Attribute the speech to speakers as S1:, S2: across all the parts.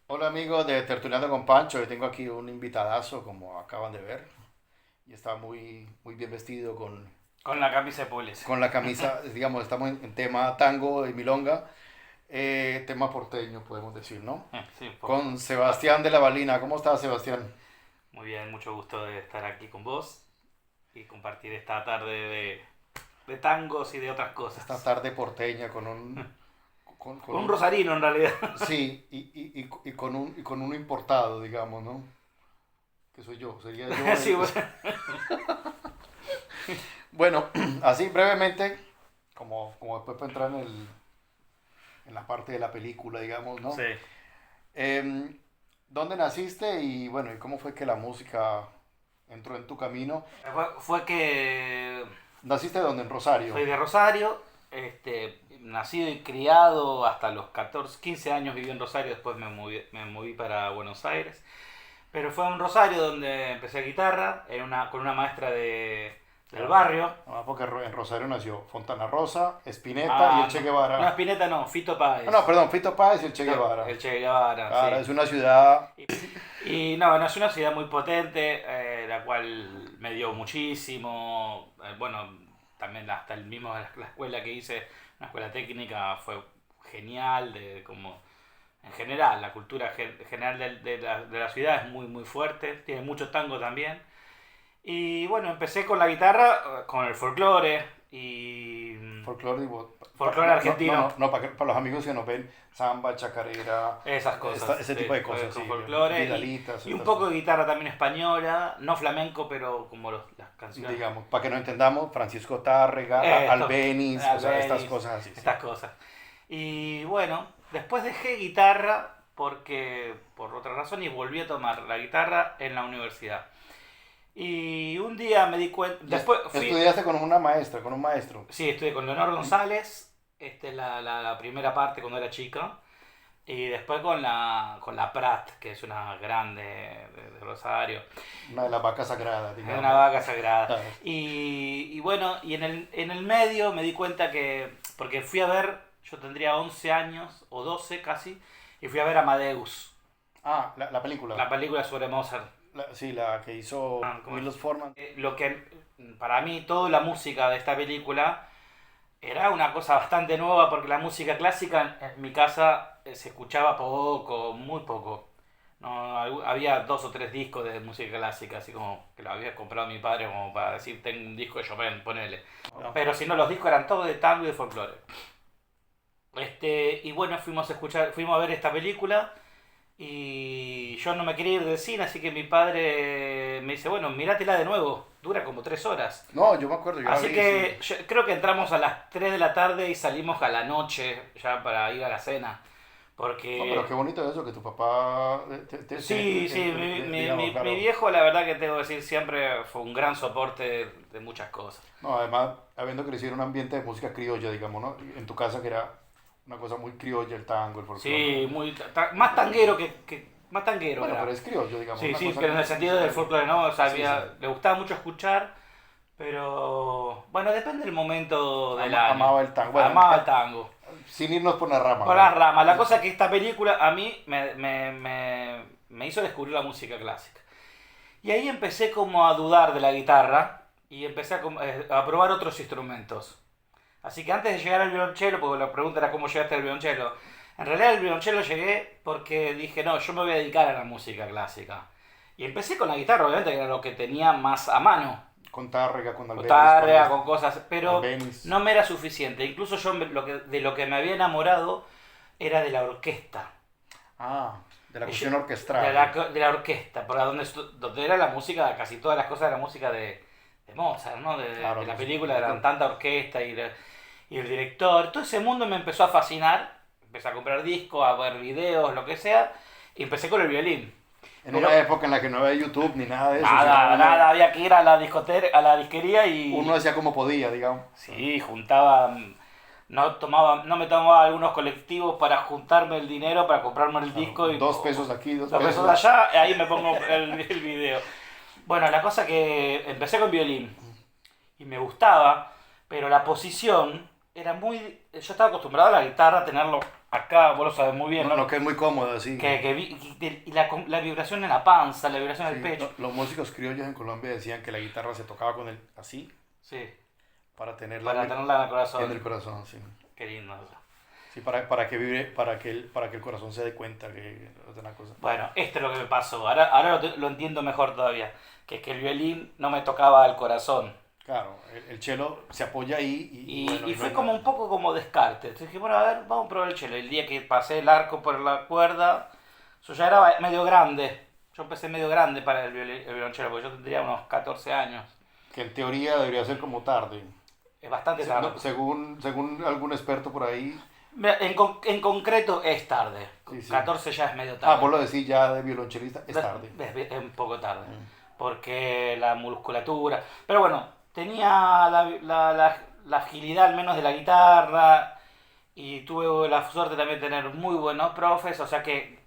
S1: Hola amigos de Tertuliando con Pancho, yo tengo aquí un invitadazo como acaban de ver y está muy bien vestido
S2: Con la camisa de Pules.
S1: con la camisa, digamos, estamos en tema tango y milonga, tema porteño podemos decir, ¿no?
S2: Sí, un poco.
S1: Con Sebastián de la Valina, ¿cómo estás Sebastián?
S2: Muy bien, mucho gusto de estar aquí con vos y compartir esta tarde de tangos y de otras
S1: Esta
S2: cosas.
S1: tarde porteña con con
S2: Con un
S1: un,
S2: rosarino en realidad.
S1: sí, y con uno importado, digamos, ¿no? Que soy yo, sería yo
S2: Sí, bueno.
S1: Bueno, así brevemente, como después para entrar en la parte de la película, digamos, ¿no?
S2: Sí.
S1: Em, ¿Dónde naciste y bueno, y cómo fue que la música entró en tu camino?
S2: Fue que
S1: ¿Naciste dónde? En Rosario.
S2: soy de Rosario, nacido y criado hasta los 14, 15 años viví en Rosario, después me moví para Buenos Aires. Pero fue en Rosario donde empecé guitarra, con una maestra del
S1: Ah,
S2: barrio.
S1: porque en Rosario nació Fontana Rosa, Spinetta y el
S2: Ah,
S1: Che
S2: no. No,
S1: Guevara.
S2: Spinetta no, Fito
S1: Ah, no,
S2: Páez.
S1: perdón, Fito Páez y el Che Guevara.
S2: El Che Guevara,
S1: Claro,
S2: sí.
S1: es una ciudad,
S2: Y no, es una ciudad muy potente, la cual me dio muchísimo. Bueno, también hasta el mismo la escuela que hice, una escuela técnica, fue genial. Como en general, la cultura general de la ciudad es muy fuerte, tiene mucho tango también. Y bueno, empecé con la guitarra, con el folclore y
S1: folclore,
S2: folclore argentino.
S1: para los amigos que nos ven, samba, chacarera,
S2: Esas cosas,
S1: ese
S2: sí,
S1: tipo de cosas,
S2: con
S1: sí,
S2: folclore
S1: vidalitas,
S2: y un
S1: estas
S2: poco
S1: cosas.
S2: de guitarra también española, no flamenco, pero como las canciones.
S1: Digamos, para que no entendamos, Francisco Tárrega,
S2: Esto,
S1: Albeniz, o sea, estas
S2: Albeniz,
S1: cosas así, sí.
S2: estas cosas. Y bueno, después dejé guitarra por otra razón y volví a tomar la guitarra en la universidad. Y un día me di cuenta,
S1: Y
S2: después fui,
S1: estudiaste con una maestra, con un maestro.
S2: sí, estudié con Leonor González, la primera parte cuando era chica. Y después con la Prat, que es una grande de Rosario,
S1: Una de las vacas sagradas,
S2: es una
S1: digamos.
S2: vaca sagrada.
S1: Ah,
S2: Y bueno, y en el medio me di cuenta porque fui a ver, yo tendría 11 años o 12 casi, y fui a ver Amadeus,
S1: la película.
S2: la película sobre Mozart.
S1: Sí, la que hizo
S2: ¿Cómo es?
S1: Milos Forman.
S2: Lo que para mí toda la música de esta película era una cosa bastante nueva porque la música clásica en mi casa se escuchaba poco, muy poco. No, había 2 o 3 discos de música clásica, así como que lo había comprado mi padre como para decir, tengo un disco de Chopin, ponele.
S1: No.
S2: Pero si no, los discos eran todos de tango y de folclore. Y bueno, fuimos a ver esta película y yo no me quería ir del cine, así que mi padre me dice, bueno, míratela de nuevo, dura como 3 horas.
S1: No, yo me acuerdo, yo la
S2: Así
S1: vi, sí.
S2: que creo que entramos a las 3 de la tarde y salimos a la noche ya para ir a la cena.
S1: No, pero qué
S2: Porque
S1: bonito eso, que tu papá,
S2: sí, sí,
S1: digamos,
S2: mi
S1: claro.
S2: viejo la verdad que tengo que decir siempre fue un gran soporte de muchas cosas.
S1: No, además, habiendo crecido en un ambiente de música criolla, digamos, ¿no? En tu casa que era una cosa muy criolla, el tango, el folclore.
S2: Sí, más tanguero más tanguero
S1: Bueno, pero
S2: era.
S1: es criollo, digamos,
S2: Sí,
S1: una
S2: sí,
S1: cosa
S2: pero en el
S1: que
S2: sentido
S1: se
S2: del
S1: oye.
S2: folclore, ¿no? O sea,
S1: Sí, sí.
S2: le gustaba mucho escuchar, pero bueno, depende del momento del año.
S1: Amaba el tango. Bueno,
S2: Amaba el tango.
S1: sin irnos por la rama,
S2: Por las
S1: ¿verdad?
S2: ramas. La cosa es que esta película a mí me hizo descubrir la música clásica. Y ahí empecé como a dudar de la guitarra y empecé a probar otros instrumentos. Así que antes de llegar al violonchelo, porque la pregunta era cómo llegaste al violonchelo, en realidad al violonchelo llegué porque dije, no, yo me voy a dedicar a la música clásica. Y empecé con la guitarra, obviamente, que era lo que tenía más a mano.
S1: Con Tárrega, con
S2: Con
S1: Albeniz,
S2: tarea, con cosas, pero
S1: Albeniz.
S2: no me era suficiente. Incluso yo de lo que me había enamorado era de la orquesta.
S1: Ah, de la
S2: Y yo-
S1: cuestión
S2: De la,
S1: orquestral.
S2: de la orquesta, por donde era la música, casi todas las cosas de la música de Mozart, ¿no?
S1: Claro,
S2: De la
S1: pues,
S2: película, eran tanta orquesta y el director. Todo ese mundo me empezó a fascinar. Empecé a comprar discos, a ver videos, lo que sea. Y empecé con el violín.
S1: en
S2: Pero
S1: una época en la que no había YouTube ni nada de eso, sino
S2: nada, nada, había que ir a la discoteca, a la disquería
S1: uno
S2: y
S1: hacía como podía, digamos.
S2: sí, juntaba, no me tomaba algunos colectivos para juntarme el dinero para comprarme el
S1: Claro,
S2: disco y
S1: 2 pesos aquí, dos
S2: 2 pesos
S1: pesos.
S2: allá, y ahí me pongo el video. Bueno, la cosa que empecé con violín y me gustaba, pero la posición era muy... Yo estaba acostumbrado a la guitarra, a tenerlo acá, vos lo sabés muy bien,
S1: No,
S2: ¿no?
S1: no, que es muy cómodo, así.
S2: Y la vibración en la panza, la vibración en el
S1: Sí,
S2: pecho.
S1: los músicos criollos en Colombia decían que la guitarra se tocaba con el así
S2: Sí,
S1: para tenerla
S2: para tenerla en el
S1: en el
S2: corazón.
S1: corazón, sí.
S2: Qué lindo eso.
S1: Sí, para que vibre, para que el corazón se dé cuenta que es una cosa.
S2: Bueno, esto es lo que me pasó. Ahora lo entiendo mejor todavía. Que es que el violín no me tocaba al corazón.
S1: Claro, el cello se apoya ahí y bueno,
S2: Y
S1: y no hay
S2: fue como
S1: nada.
S2: un poco como descarte. Entonces dije, bueno, a ver, vamos a probar el cello. El día que pasé el arco por la cuerda, yo ya era medio grande. Yo empecé medio grande para el violonchelo, porque yo tendría unos 14 años.
S1: Que en teoría debería ser como tarde.
S2: Es bastante tarde.
S1: Según algún experto por ahí.
S2: Mira, en concreto es tarde.
S1: Sí, sí.
S2: 14 ya es medio
S1: Ah,
S2: tarde.
S1: vos lo decís ya de violonchelista, es tarde.
S2: Es un poco tarde.
S1: Mm.
S2: Porque la musculatura. Pero bueno, tenía la agilidad al menos de la guitarra. Y tuve la suerte también de tener muy buenos profes. O sea que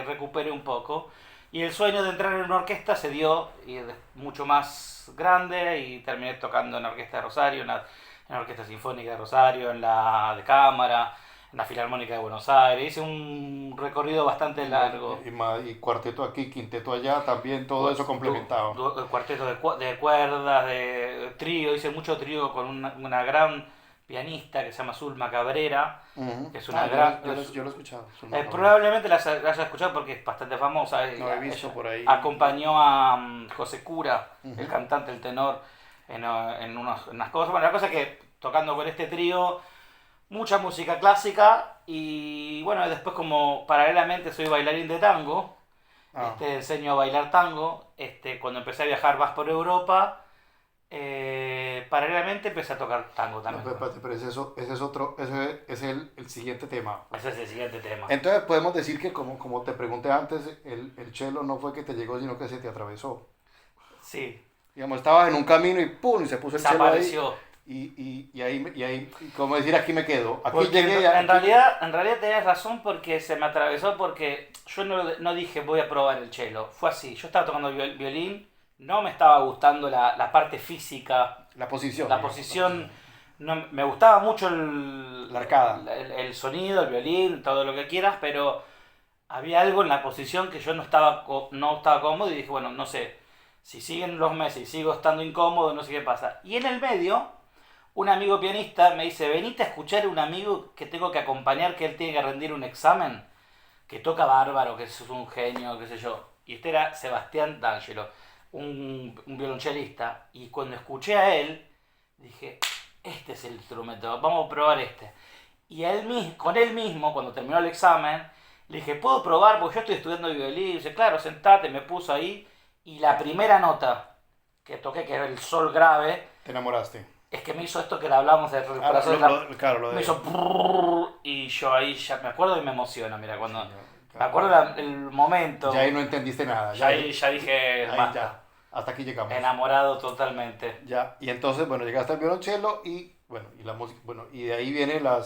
S2: recuperé un poco. Y el sueño de entrar en una orquesta se dio y es mucho más grande. Y terminé tocando en la Orquesta de Rosario, en la Orquesta Sinfónica de Rosario, en la de cámara, en la Filarmónica de Buenos Aires. Hice un recorrido bastante largo.
S1: Y cuarteto aquí, quinteto allá, también todo eso complementado.
S2: Cuarteto de cuerdas, de trío. Hice mucho trío con una gran pianista que se llama Zulma Cabrera,
S1: Ujú.
S2: que es
S1: Ah,
S2: una gran...
S1: yo lo he escuchado. Zulma Cabrera.
S2: probablemente la hayas escuchado porque es bastante famosa.
S1: No he visto
S2: Ella
S1: por ahí.
S2: acompañó a José Cura, el
S1: Ujú.
S2: cantante, el tenor, en unas cosas. Bueno, la cosa es que tocando con este trío, mucha música clásica y bueno, después como paralelamente soy bailarín de tango,
S1: Ah,
S2: enseño a bailar tango, cuando empecé a viajar más por Europa, paralelamente empecé a tocar tango
S1: no,
S2: también.
S1: pero ese es otro, ese es el siguiente tema.
S2: Ese es el siguiente tema.
S1: Entonces podemos decir que como te pregunté antes, el cello no fue que te llegó, sino que se te atravesó.
S2: Sí,
S1: Digamos, estabas en un camino y ¡pum! Y se puso el cello ahí.
S2: desapareció.
S1: Y ahí, como decir, aquí me quedo. Aquí
S2: Porque
S1: llegué.
S2: en realidad tenés razón porque se me atravesó porque yo no dije voy a probar el cello. Fue así, yo estaba tocando violín, no me estaba gustando la parte física,
S1: La posición.
S2: la
S1: digamos,
S2: posición, no, me gustaba mucho
S1: La arcada.
S2: el sonido, el violín, todo lo que quieras, pero había algo en la posición que yo no estaba cómodo y dije, bueno, no sé, si siguen los meses y sigo estando incómodo, no sé qué pasa. Y en el medio, un amigo pianista me dice, venite a escuchar a un amigo que tengo que acompañar, que él tiene que rendir un examen, que toca bárbaro, que es un genio, qué sé yo. Y este era Sebastián D'Angelo, un violonchelista. Y cuando escuché a él, dije, este es el instrumento, vamos a probar este. Y con él mismo, cuando terminó el examen, le dije, ¿puedo probar? Porque yo estoy estudiando violín. Y dice, claro, sentate, me puso ahí. Y la primera nota que toqué, que era el sol grave,
S1: Te enamoraste.
S2: es que me hizo esto que le hablamos de
S1: Ah,
S2: recuperación de la...
S1: claro, lo
S2: Me
S1: de.
S2: hizo... brrr, y yo ahí ya me acuerdo y me emociono, mira, cuando...
S1: Sí,
S2: Me acuerdo el momento.
S1: ya ahí no entendiste nada.
S2: Ya ahí ya dije,
S1: ahí
S2: basta.
S1: ya. Hasta aquí llegamos.
S2: Enamorado totalmente.
S1: Ya. Y entonces, bueno, llegaste al violonchelo y, bueno, y la música, bueno, y de ahí viene la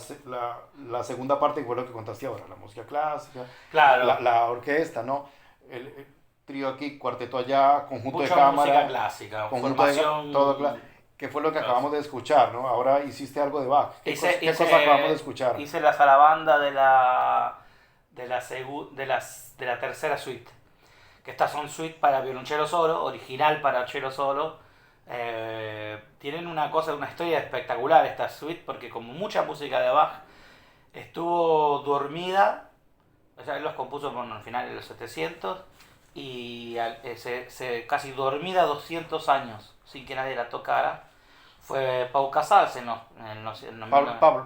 S1: segunda parte que fue lo que contaste ahora, la música clásica,
S2: Claro,
S1: la orquesta, ¿no? El trío aquí, cuarteto allá, conjunto de
S2: mucha música
S1: cámara,
S2: clásica,
S1: conjunto
S2: formación...
S1: que fue lo que acabamos de escuchar, ¿no? Ahora hiciste algo de Bach. ¿Qué
S2: Hice,
S1: cosa acabamos de escuchar?
S2: hice la zarabanda de la tercera suite. Que estas son suites para violonchelo solo, original para cello solo. Tienen una historia espectacular esta suite, porque como mucha música de Bach estuvo dormida, o sea, él los compuso al final de los 700 y casi dormida 200 años sin que nadie la tocara. Fue Pau Casals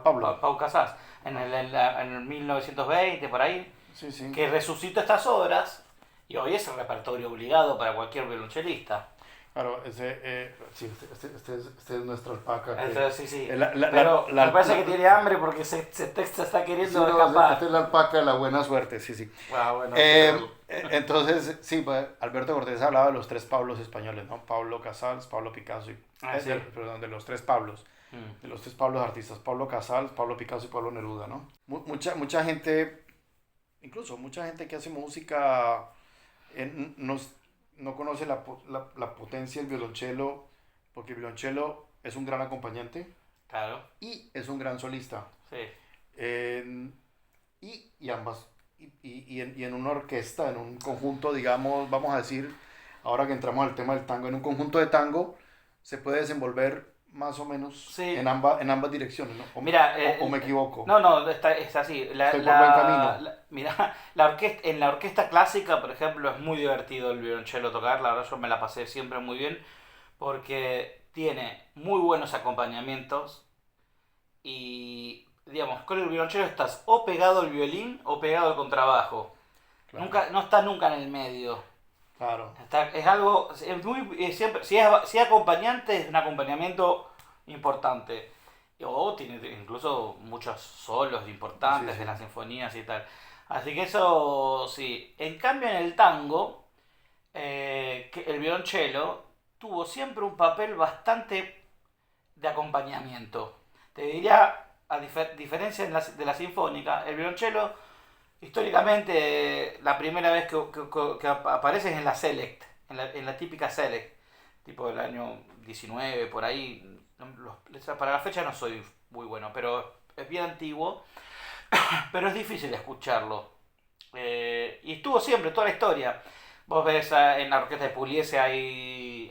S1: Pablo.
S2: Pau Casals en el 1920 por ahí,
S1: Sí, sí.
S2: que resucitó estas obras y hoy es el repertorio obligado para cualquier violonchelista.
S1: Claro, sí, este es nuestra alpaca.
S2: Entonces, sí, sí.
S1: Pero
S2: Me parece que tiene hambre porque se está queriendo escapar.
S1: esta es la alpaca de la buena suerte, sí, sí.
S2: Ah, bueno,
S1: Entonces, sí, pues, Alberto Cortés hablaba de los tres Pablos españoles, ¿no? Pablo Casals, Pablo Picasso
S2: sí.
S1: perdón, de los tres Pablos.
S2: Mm.
S1: De los tres Pablos artistas, Pablo Casals, Pablo Picasso y Pablo Neruda, ¿no? Mucha gente, incluso mucha gente que hace música, no conoce la potencia del violonchelo, porque el violonchelo es un gran acompañante,
S2: Claro,
S1: y es un gran solista.
S2: sí.
S1: En- y ambas, y en una orquesta, en un conjunto, digamos, vamos a decir, ahora que entramos al tema del tango, en un conjunto de tango se puede desenvolver más o menos
S2: Sí.
S1: en ambas direcciones, ¿no?
S2: Mira,
S1: O me equivoco.
S2: no, no, es así.
S1: Estoy por buen camino.
S2: Mira, en la orquesta clásica, por ejemplo, es muy divertido el violonchelo tocar. La verdad, yo me la pasé siempre muy bien porque tiene muy buenos acompañamientos y, digamos, con el violonchelo estás o pegado al violín o pegado al contrabajo.
S1: Claro,
S2: Nunca, no estás nunca en el medio.
S1: claro.
S2: Es algo, es muy, siempre, si es acompañante, es un acompañamiento importante. O tiene incluso muchos solos importantes
S1: Sí, sí.
S2: de las sinfonías y tal. Así que eso sí. En cambio, en el tango, que el violonchelo tuvo siempre un papel bastante de acompañamiento. Te diría, a diferencia de la sinfónica, el violonchelo históricamente, la primera vez que aparece es en la Select, en la típica Select, tipo del año 19, por ahí. Para la fecha no soy muy bueno, pero es bien antiguo, pero es difícil escucharlo. Y estuvo siempre, toda la historia. Vos ves en la orquesta de Pugliese hay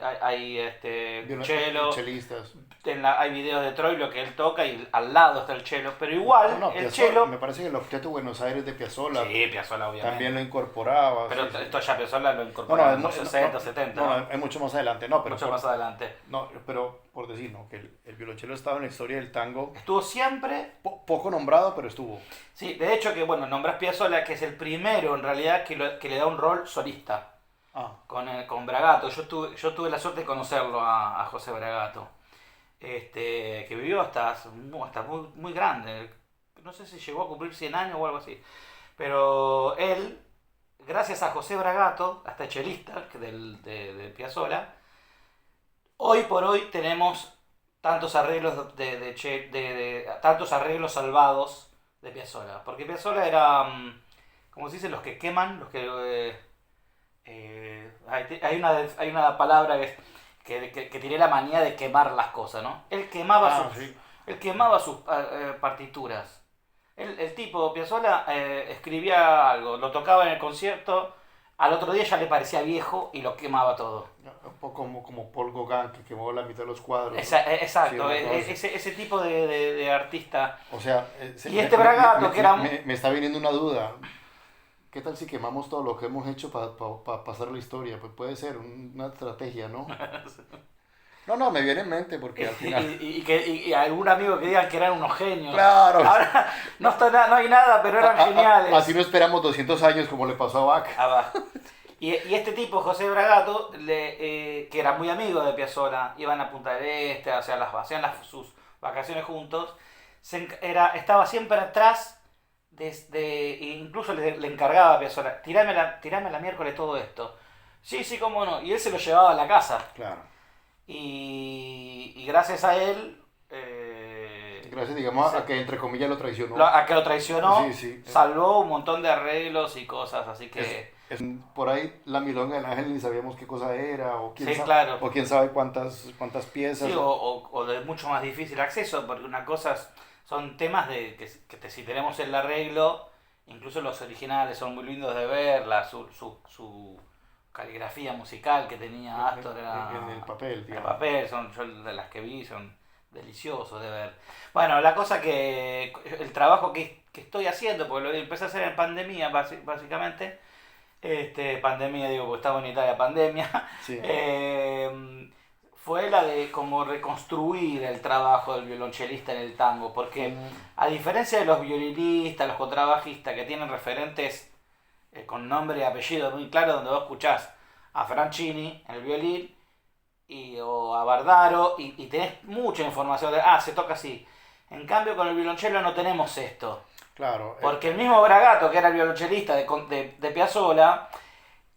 S2: cello,
S1: Chelistas.
S2: hay videos de Troilo que él toca y al lado está el cello, pero
S1: No,
S2: igual
S1: no,
S2: el
S1: Piazzolla,
S2: cello.
S1: me parece que el Octeto Buenos Aires de Piazzolla
S2: Sí, Piazzolla obviamente.
S1: también lo incorporaba.
S2: Pero
S1: Sí, sí.
S2: esto ya Piazzolla lo
S1: No,
S2: incorporó
S1: no,
S2: en los 60, 70,
S1: no,
S2: ¿no?
S1: es mucho más adelante. No, pero
S2: Mucho más adelante.
S1: no, pero por decir, no, que el violonchelo estaba en la historia del tango,
S2: Estuvo siempre.
S1: poco nombrado, pero estuvo.
S2: Sí, de hecho que, bueno, nombras Piazzolla, que es el primero en realidad que le da un rol solista
S1: Ah,
S2: con Bragato. Yo tuve la suerte de conocerlo a José Bragato, que vivió hasta muy, muy grande. No sé si llegó a cumplir 100 años o algo así. Pero él, gracias a José Bragato, hasta chelista de Piazzolla, hoy por hoy tenemos tantos arreglos tantos arreglos salvados de Piazzolla. Porque Piazzolla era, como se dice, los que queman, los que hay una palabra que tiene la manía de quemar las cosas, ¿no?
S1: sí.
S2: Él quemaba sus partituras. El tipo, Piazzolla, escribía algo, lo tocaba en el concierto, al otro día ya le parecía viejo y lo quemaba todo.
S1: Un poco como Paul Gauguin, que quemó la mitad de los cuadros, ¿no?
S2: Exacto,
S1: Sí, una cosa así.
S2: ese tipo de artista.
S1: O sea,
S2: Y este Bragato, que era...
S1: me está viniendo una duda. ¿Qué tal si quemamos todo lo que hemos hecho para pasar la historia? Pues puede ser una estrategia, ¿no? No, me viene en mente porque al final...
S2: y algún amigo que digan que eran unos genios.
S1: Claro.
S2: Ahora no hay nada, pero eran geniales.
S1: Así no esperamos 200 años como le pasó a Bach.
S2: Ah, va. Y este tipo, José Bragato, que era muy amigo de Piazzolla, iban a Punta del Este, hacían sus vacaciones juntos, estaba siempre atrás, incluso le encargaba a Piazzolla, tirame la miércoles todo esto. Sí, sí, cómo no. Y él se lo llevaba a la casa.
S1: Claro.
S2: Y gracias a él...
S1: Gracias, digamos, a que entre comillas lo traicionó.
S2: a que lo traicionó,
S1: Sí, sí.
S2: salvó un montón de arreglos y cosas, así que...
S1: Por ahí la milonga del ángel ni sabíamos qué cosa era, o quién,
S2: Sí,
S1: sabe,
S2: claro.
S1: o quién sabe cuántas piezas.
S2: Sí, o de mucho más difícil acceso, porque una cosa son temas si tenemos el arreglo, incluso los originales son muy lindos de ver, su caligrafía musical que tenía Astor
S1: en el papel,
S2: en el
S1: digamos.
S2: papel, yo de las que vi son deliciosos de ver. Bueno, la cosa que el trabajo que estoy haciendo, porque lo empecé a hacer en pandemia básicamente, pandemia digo porque estaba en Italia, pandemia,
S1: Sí.
S2: fue la de como reconstruir el trabajo del violonchelista en el tango, porque a diferencia de los violinistas, los contrabajistas que tienen referentes con nombre y apellido muy claro, donde vos escuchás a Franchini en el violín o a Bardaro y tenés mucha información de, se toca así. En cambio con el violonchelo no tenemos esto.
S1: Claro.
S2: Porque el mismo Bragato, que era el violonchelista de Piazzolla,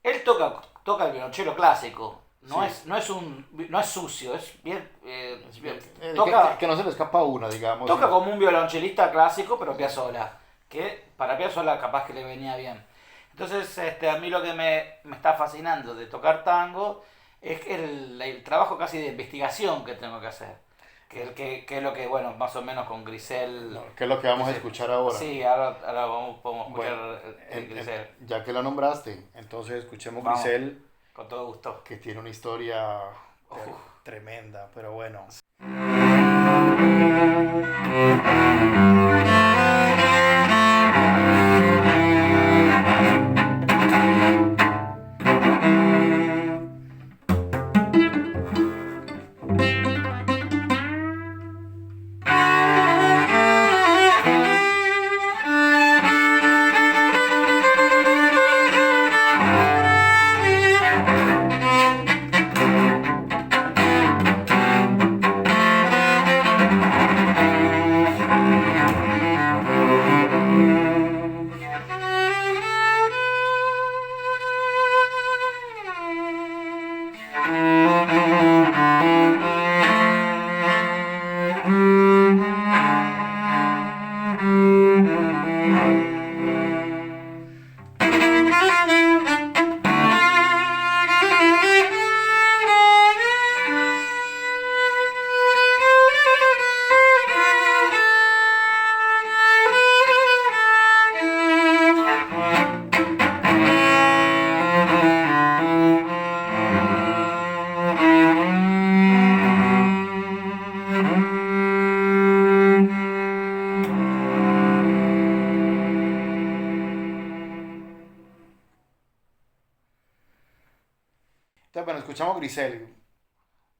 S2: él toca el violonchelo clásico. No,
S1: Sí.
S2: no es sucio, es bien.
S1: Que no se le escapa una, digamos.
S2: Toca como un violonchelista clásico, pero Piazzolla. Que para Piazzolla capaz que le venía bien. Entonces, a mí lo que me está fascinando de tocar tango es el trabajo casi de investigación que tengo que hacer. que es lo que, bueno, más o menos con Grisel...
S1: No, ¿qué es lo que vamos a
S2: Grisel-
S1: escuchar ahora?
S2: Sí, ahora podemos escuchar
S1: Bueno,
S2: Grisel.
S1: ya que la nombraste, entonces escuchemos
S2: Vamos,
S1: Grisel,
S2: con todo gusto.
S1: que tiene una historia
S2: Uf.
S1: tremenda, pero bueno. Entonces, bueno, escuchamos Grisel.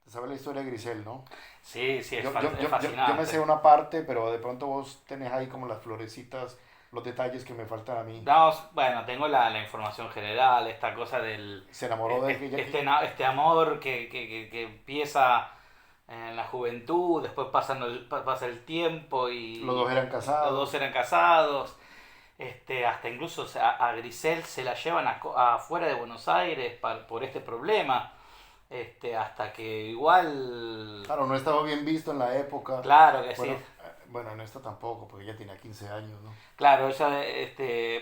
S1: ¿Te sabes la historia de Grisel, no?
S2: Sí, sí, es
S1: Yo me sé
S2: fascinante.
S1: una parte, pero de pronto vos tenés ahí como las florecitas, los detalles que me faltan a mí.
S2: Vamos, bueno, tengo la información general, esta cosa del...
S1: Se enamoró de ella.
S2: Este amor que empieza en la juventud, después pasa el tiempo
S1: Los
S2: y
S1: dos eran
S2: los dos
S1: casados.
S2: eran casados. Hasta incluso a Grisel se la llevan afuera de Buenos Aires por este problema. Hasta que igual,
S1: Claro, no estaba bien visto en la época.
S2: claro que sí,
S1: Bueno, bueno, en esta tampoco, porque ella tenía 15 años, ¿no?
S2: claro,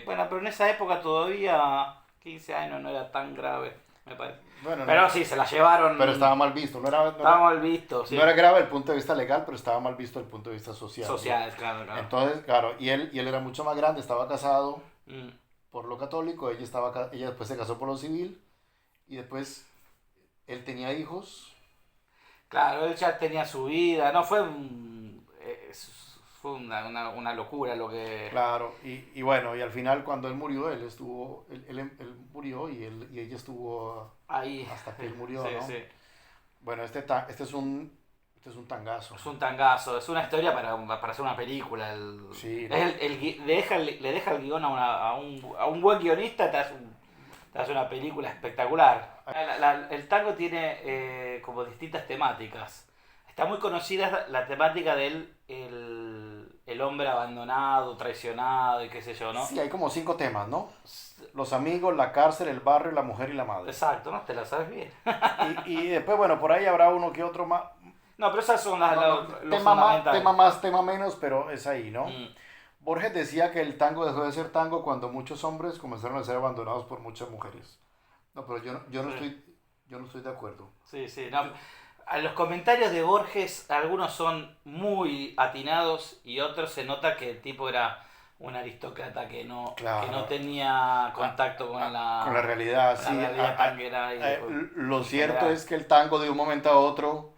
S2: bueno, pero en esa época todavía 15 años no era tan grave, me parece.
S1: Bueno, no,
S2: Pero sí, se la
S1: pero estaba
S2: llevaron,
S1: mal visto. No era,
S2: estaba mal visto, sí.
S1: no era grave desde el punto de vista legal, pero estaba mal visto desde el punto de vista social, ¿no?
S2: Sociales, claro, claro.
S1: Entonces, claro, y él era mucho más grande, estaba casado
S2: Mm.
S1: por lo católico, ella después se casó por lo civil, y después él tenía hijos.
S2: Claro, él ya tenía su vida, no fue una locura lo que...
S1: Claro, y bueno, y al final cuando él murió, él murió y ella estuvo
S2: Ahí,
S1: hasta que él murió,
S2: sí,
S1: ¿no?
S2: sí.
S1: Bueno, este es un tangazo.
S2: Es un tangazo, es una historia para hacer una película.
S1: Sí,
S2: Es
S1: ¿no?
S2: le deja el guión a un buen guionista, te hace una película espectacular. El tango tiene como distintas temáticas. Está muy conocida la temática del el hombre abandonado, traicionado y qué sé yo, ¿no?
S1: Sí, hay como 5 temas, ¿no? Los amigos, la cárcel, el barrio, la mujer y la madre.
S2: Exacto, ¿no? Te la sabes bien.
S1: Y después, bueno, por ahí habrá uno que otro más.
S2: No, pero esas son
S1: No, no,
S2: los
S1: tema más,
S2: fundamentales.
S1: tema más, tema menos, pero es ahí, ¿no?
S2: Mm,
S1: Borges decía que el tango dejó de ser tango cuando muchos hombres comenzaron a ser abandonados por muchas mujeres. No, pero
S2: sí.
S1: yo no estoy de acuerdo.
S2: Sí, sí, no. A los comentarios de Borges, algunos son muy atinados y otros se nota que el tipo era un aristócrata que no
S1: Claro.
S2: tenía contacto
S1: Con la realidad,
S2: con
S1: sí.
S2: la realidad tanguera
S1: Lo
S2: en
S1: cierto
S2: general.
S1: es que el tango de un momento a otro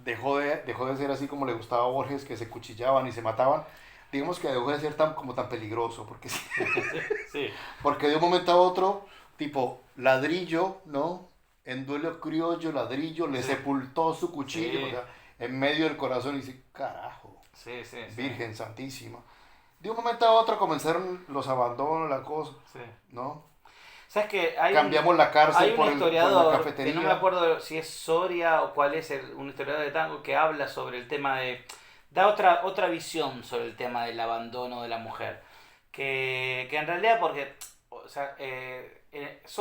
S1: dejó de ser así como le gustaba a Borges, que se cuchillaban y se mataban. Digamos que dejó de ser como tan peligroso, porque,
S2: Sí,
S1: porque de un momento a otro, tipo ladrillo, ¿no? En duelo criollo, ladrillo, le
S2: sí,
S1: sepultó su cuchillo, o
S2: sí,
S1: sea, en medio del corazón y dice, carajo,
S2: sí, sí, sí,
S1: Virgen Santísima. De un momento a otro comenzaron los abandonos, la cosa,
S2: sí.
S1: ¿no?
S2: ¿Sabes que
S1: Cambiamos la cárcel
S2: hay un
S1: por la
S2: historiador, que no me
S1: cafetería.
S2: acuerdo si es Soria o cuál es un historiador de tango, que habla sobre el tema da otra visión sobre el tema del abandono de la mujer? Que en realidad, porque, o sea, es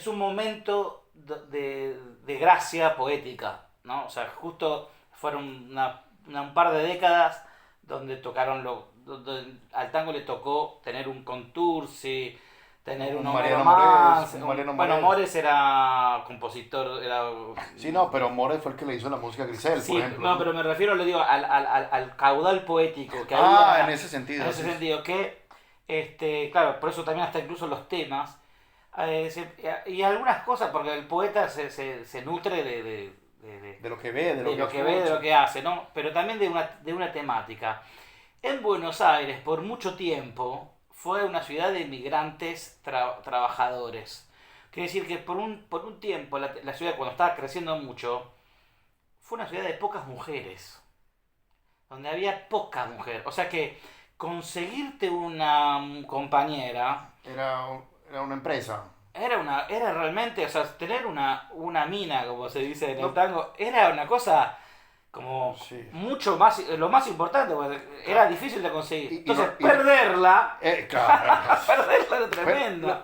S2: un momento de gracia poética, ¿no? O sea, justo fueron un par de décadas donde al tango le tocó tener un Contursi, tener un
S1: Un
S2: Homero
S1: Mariano
S2: más.
S1: Mores, un Mariano
S2: Bueno,
S1: Mores.
S2: Mores era compositor, era...
S1: Sí, no, pero Mores fue el que le hizo la música a Grisel, por
S2: Sí,
S1: ejemplo.
S2: no, pero me refiero, le digo, al caudal poético que
S1: Ah,
S2: había
S1: en ese sentido.
S2: en ese
S1: Sí.
S2: sentido, que, claro, por eso también hasta incluso los temas, y algunas cosas, porque el poeta se nutre
S1: De lo que ve, de lo
S2: de
S1: que
S2: lo que ve, de
S1: escucha.
S2: lo que hace, ¿no? Pero también de una temática. En Buenos Aires, por mucho tiempo, fue una ciudad de inmigrantes trabajadores. Quiere decir que por un tiempo, la ciudad cuando estaba creciendo mucho, fue una ciudad de pocas mujeres, donde había poca mujer. O sea que conseguirte una compañera
S1: Era una empresa.
S2: era realmente, o sea, tener una mina, como se dice en el
S1: No,
S2: tango, era una cosa como
S1: sí.
S2: mucho más, lo más importante, porque era difícil de conseguir.
S1: Y no,
S2: Entonces, perderla,
S1: claro.
S2: perderla era
S1: Pero,
S2: tremenda.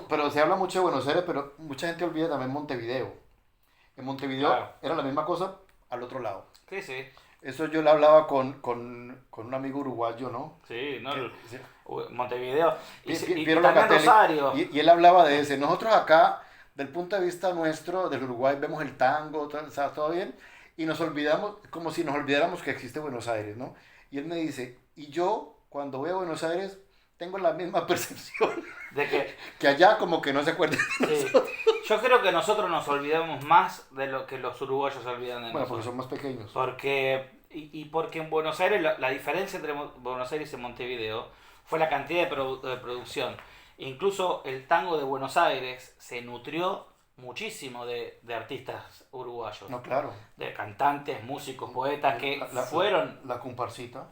S1: pero se habla mucho de Buenos Aires, pero mucha gente olvida también Montevideo. En Montevideo
S2: Claro,
S1: era la misma cosa al otro lado.
S2: sí, sí,
S1: Eso yo le hablaba con un amigo uruguayo, ¿no?
S2: sí, ¿no?
S1: Sí,
S2: Montevideo y
S1: Piero
S2: también
S1: Locatelli,
S2: Rosario.
S1: y él hablaba de ese. Nosotros acá, del punto de vista nuestro, del Uruguay, vemos el tango, está todo bien, y nos olvidamos, como si nos olvidáramos que existe Buenos Aires, ¿no? Y él me dice, y yo, cuando voy a Buenos Aires, tengo la misma percepción
S2: De que,
S1: que allá, como que no se acuerdan.
S2: sí. Yo creo que nosotros nos olvidamos más de lo que los uruguayos se olvidan de
S1: Bueno, porque
S2: nosotros.
S1: son más pequeños.
S2: Y porque en Buenos Aires, la diferencia entre Buenos Aires y Montevideo fue la cantidad de producción. Incluso el tango de Buenos Aires se nutrió muchísimo de artistas uruguayos,
S1: No, claro.
S2: de cantantes, músicos, poetas que
S1: La, la,
S2: fueron
S1: la comparsita.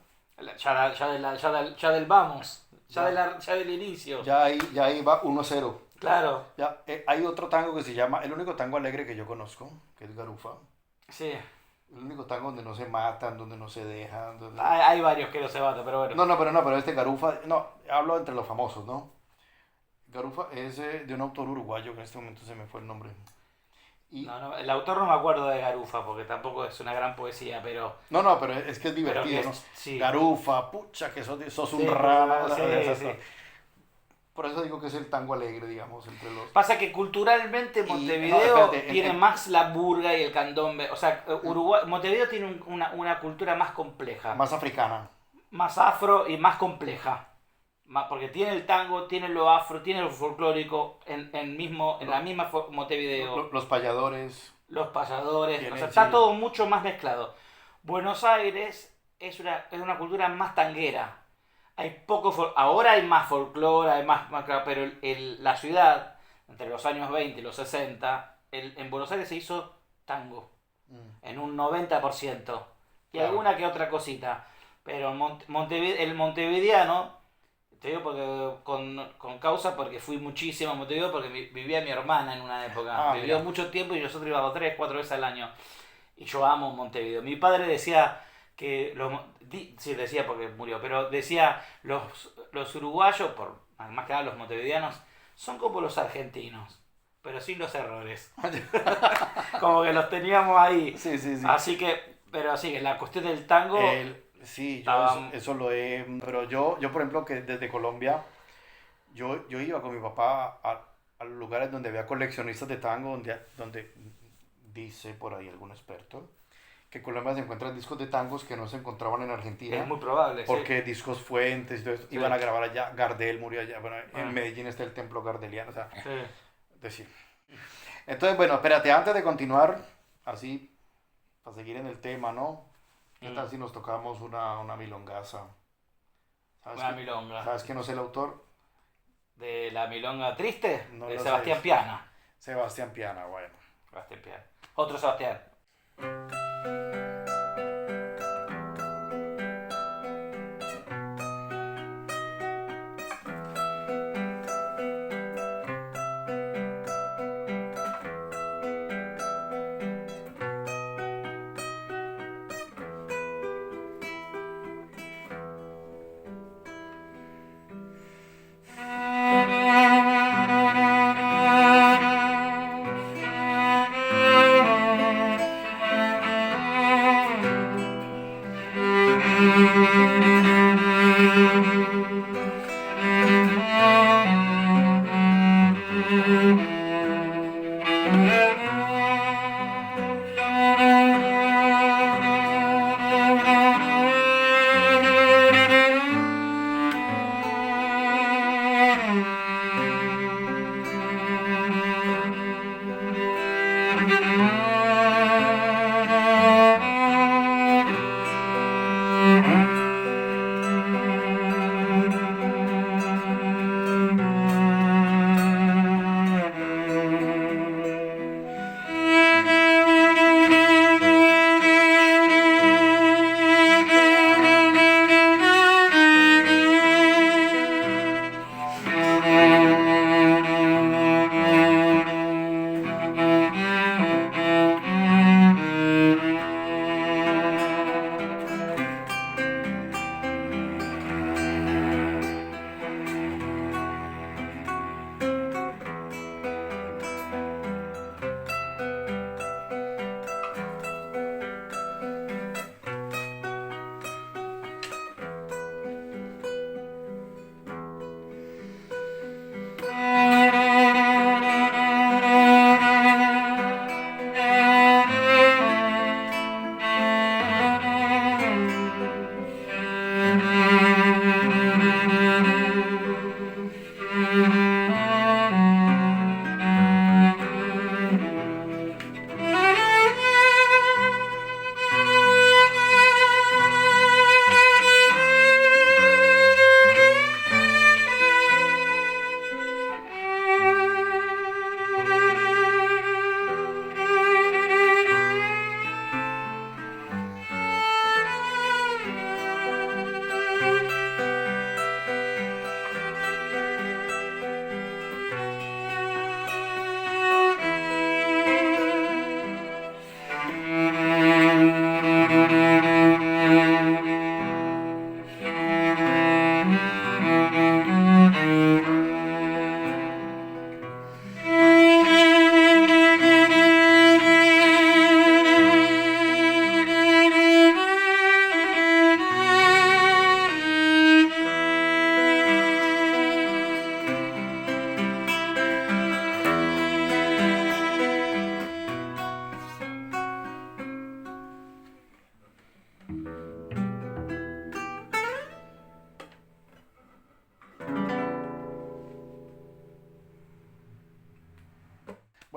S2: ya del vamos,
S1: Ya,
S2: ya del inicio.
S1: ya ahí va 1-0.
S2: Claro,
S1: Ya, hay otro tango que se llama, el único tango alegre que yo conozco, que es Garufa.
S2: sí.
S1: El único tango donde no se matan, donde no se dejan.
S2: Hay varios que no se baten, pero bueno.
S1: No, pero este Garufa, no, hablo entre los famosos, ¿no? Garufa es de un autor uruguayo, que en este momento se me fue el nombre. Y,
S2: No, el autor no me acuerdo de Garufa, porque tampoco es una gran poesía,
S1: no, pero es que es
S2: pero que
S1: divertido, ¿no?
S2: sí.
S1: Garufa, pucha, que sos
S2: Sí,
S1: un rana.
S2: sí, sí.
S1: Por eso digo que es el tango alegre, digamos, entre los...
S2: Pasa que culturalmente
S1: No,
S2: Montevideo
S1: espérate,
S2: tiene más la burga y el candombe. O sea, Montevideo tiene una cultura más compleja,
S1: más africana.
S2: más afro y más compleja. Porque tiene el tango, tiene lo afro, tiene lo folclórico en la misma Montevideo.
S1: Los payadores.
S2: Los payadores, o
S1: Tiene,
S2: sea,
S1: sí.
S2: está todo mucho más mezclado. Buenos Aires es una cultura más tanguera. Hay ahora hay más folclore, hay más pero la ciudad, entre los años 20 y los 60, en Buenos Aires se hizo tango, en un 90%, y
S1: Claro.
S2: alguna que otra cosita. Pero el montevideano, te digo con causa porque fui muchísimo a Montevideo porque vivía mi hermana en una época.
S1: Ah,
S2: Vivió
S1: mira.
S2: mucho tiempo y nosotros íbamos 3, 4 veces al año. Y yo amo Montevideo. Mi padre decía que sí, decía porque murió, pero decía los uruguayos, más que nada los montevideanos, son como los argentinos, pero sin los errores. Como que los teníamos ahí.
S1: Sí, sí, sí.
S2: Así que, pero así que la cuestión del tango,
S1: Sí, yo
S2: estaba-
S1: eso lo he... Pero yo, por ejemplo, que desde Colombia, yo iba con mi papá a lugares donde había coleccionistas de tango, donde dice por ahí algún experto, que en Colombia se encuentran discos de tangos que no se encontraban en
S2: es
S1: Argentina,
S2: muy probable, sí.
S1: porque discos Fuentes y todo eso,
S2: Sí.
S1: iban a grabar allá, Gardel murió allá, bueno,
S2: Ah.
S1: en Medellín está el templo gardeliano, o sea,
S2: Sí.
S1: decir. Entonces, bueno, espérate, antes de continuar, así, para seguir en el tema, ¿no? ¿Qué tal si nos tocamos una milongaza?
S2: Una milonga.
S1: ¿Sabes quién no es el autor?
S2: De la milonga triste,
S1: No
S2: de
S1: lo
S2: Sebastián
S1: sé.
S2: Piana.
S1: Sebastián Piana, bueno.
S2: Sebastián Piana. Otro Sebastián.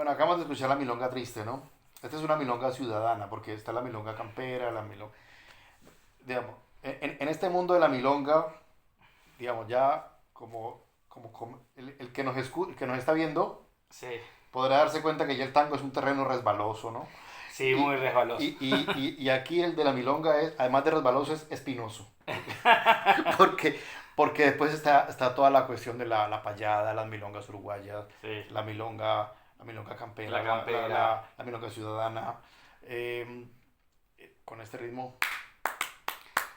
S1: Bueno, acabamos de escuchar la milonga triste, ¿no? Esta es una milonga ciudadana, porque está la milonga campera, la milonga... Digamos, en este mundo de la milonga, digamos, ya como el que el que nos está viendo
S2: Sí,
S1: podrá darse cuenta que ya el tango es un terreno resbaloso, ¿no?
S2: sí,
S1: Y,
S2: muy resbaloso.
S1: y aquí el de la milonga es, además de resbaloso, es espinoso. Porque, porque después está toda la cuestión de la payada, las milongas uruguayas,
S2: Sí,
S1: la milonga campera,
S2: la campera.
S1: la milonga ciudadana. eh, con este ritmo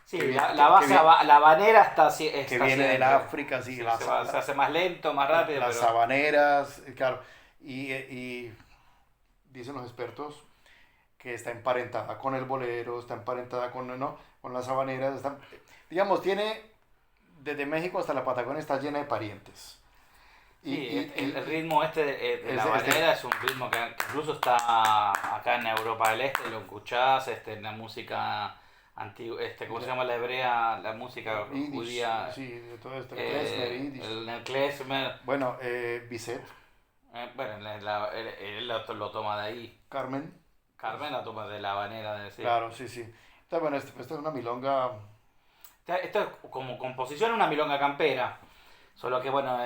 S2: Sí,
S1: que, viene,
S2: la base, la habanera está,
S1: que
S2: está
S1: viene del
S2: siempre.
S1: África, sí,
S2: Sí, se hace más lento, más rápido,
S1: las
S2: pero
S1: sabaneras, claro. Y dicen los expertos que está emparentada con el bolero, está emparentada con, ¿no? Con las habaneras, digamos, tiene desde México hasta la Patagonia está llena de parientes.
S2: sí, el ritmo este de la
S1: es
S2: habanera es un ritmo que incluso está acá en Europa del Este, lo escuchás en la música antigua, ¿cómo se llama la hebrea? La música
S1: Yiddish,
S2: judía,
S1: sí, de todo esto, klezmer, Yiddish.
S2: el klezmer.
S1: Bueno, Bizet,
S2: Bueno, él lo toma de ahí.
S1: Carmen,
S2: Carmen la toma de la habanera de sí.
S1: claro, sí, sí. Entonces, bueno, esta es una milonga,
S2: Esto es como composición una milonga campera. Solo que bueno,